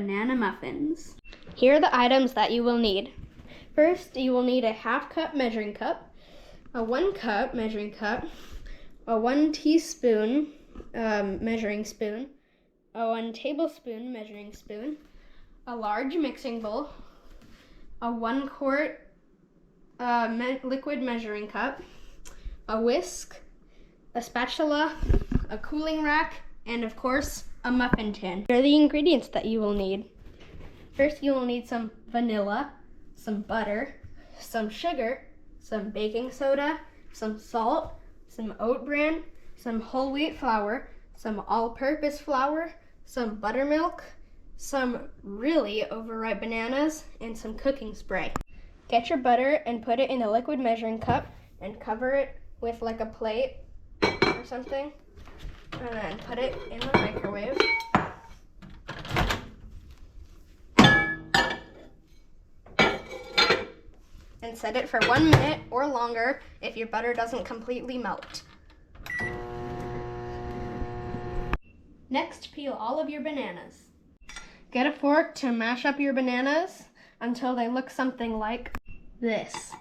banana muffins. Here are the items that you will need. First, you will need a 1/2 cup measuring cup, a 1 cup measuring cup, a 1 teaspoon measuring spoon, a 1 tablespoon measuring spoon, a large mixing bowl, a 1 quart liquid measuring cup, a whisk, a spatula, a cooling rack, and of course, a muffin tin. Here are the ingredients that you will need. First, you will need some vanilla, some butter, some sugar, some baking soda, some salt, some oat bran, some whole wheat flour, some all-purpose flour, some buttermilk, some really overripe bananas, and some cooking spray. Get your butter and put it in a liquid measuring cup and cover it with like a plate or something, and then put it in the microwave. And set it for 1 minute or longer if your butter doesn't completely melt. Next, peel all of your bananas. Get a fork to mash up your bananas until they look something like this.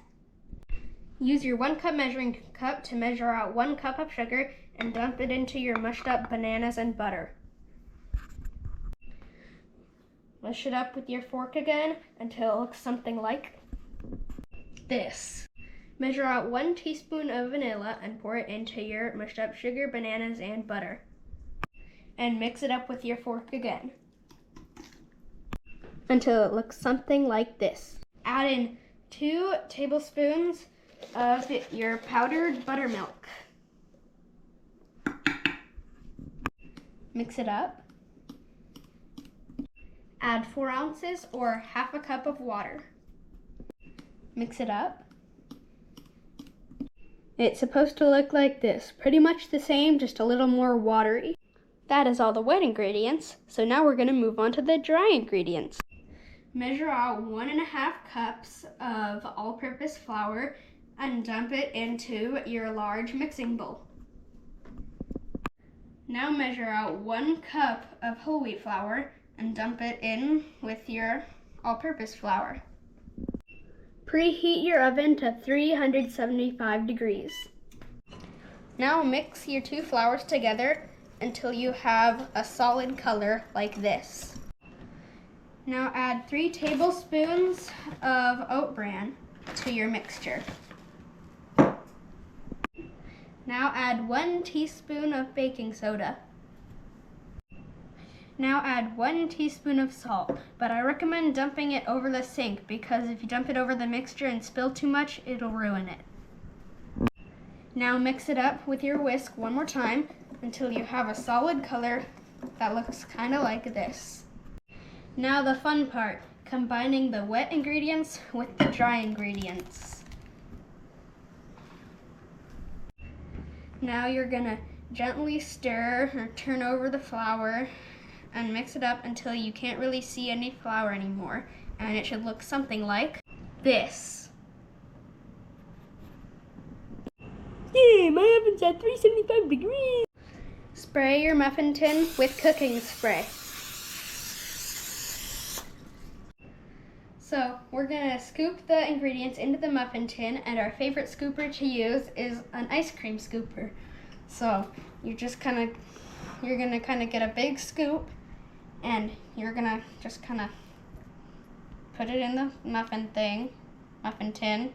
Use your 1 cup measuring cup to measure out 1 cup of sugar and dump it into your mushed up bananas and butter. Mush it up with your fork again until it looks something like this. Measure out 1 teaspoon of vanilla and pour it into your mushed up sugar, bananas, and butter. And mix it up with your fork again until it looks something like this. Add in 2 tablespoons of your powdered buttermilk. Mix it up. Add 4 ounces or 1/2 cup of water. Mix it up. It's supposed to look like this, pretty much the same, just a little more watery. That is all the wet ingredients, so now we're going to move on to the dry ingredients. Measure out 1.5 cups of all-purpose flour and dump it into your large mixing bowl. Now measure out 1 cup of whole wheat flour and dump it in with your all-purpose flour. Preheat your oven to 375 degrees. Now mix your 2 flours together until you have a solid color like this. Now add 3 tablespoons of oat bran to your mixture. Now add 1 teaspoon of baking soda. Now add 1 teaspoon of salt, but I recommend dumping it over the sink because if you dump it over the mixture and spill too much, it'll ruin it. Now mix it up with your whisk one more time until you have a solid color that looks kind of like this. Now the fun part, combining the wet ingredients with the dry ingredients. Now you're gonna gently stir or turn over the flour and mix it up until you can't really see any flour anymore, and it should look something like this. Yay, my oven's at 375 degrees. Spray your muffin tin with cooking spray. So we're gonna scoop the ingredients into the muffin tin, and our favorite scooper to use is an ice cream scooper. So you're gonna kind of get a big scoop, and you're gonna just kind of put it in the muffin tin,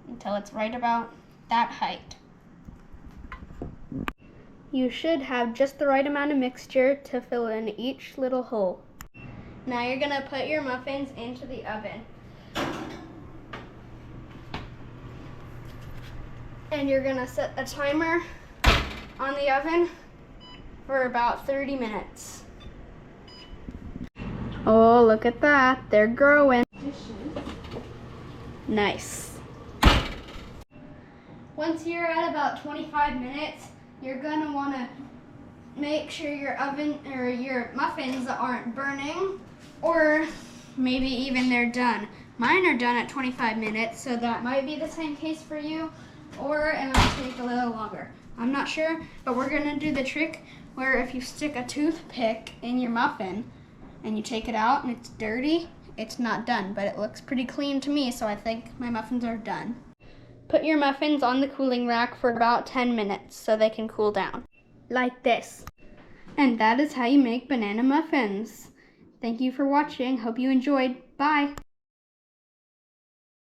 until it's right about that height. You should have just the right amount of mixture to fill in each little hole. Now you're gonna put your muffins into the oven. And you're gonna set a timer on the oven for about 30 minutes. Oh, look at that, they're growing. Nice. Once you're at about 25 minutes, you're gonna wanna make sure your oven or your muffins aren't burning, or maybe even they're done. Mine are done at 25 minutes, so that might be the same case for you, or it might take a little longer. I'm not sure, but we're gonna do the trick where if you stick a toothpick in your muffin and you take it out and it's dirty, it's not done, but it looks pretty clean to me, so I think my muffins are done. Put your muffins on the cooling rack for about 10 minutes so they can cool down, like this. And that is how you make banana muffins. Thank you for watching. Hope you enjoyed. Bye.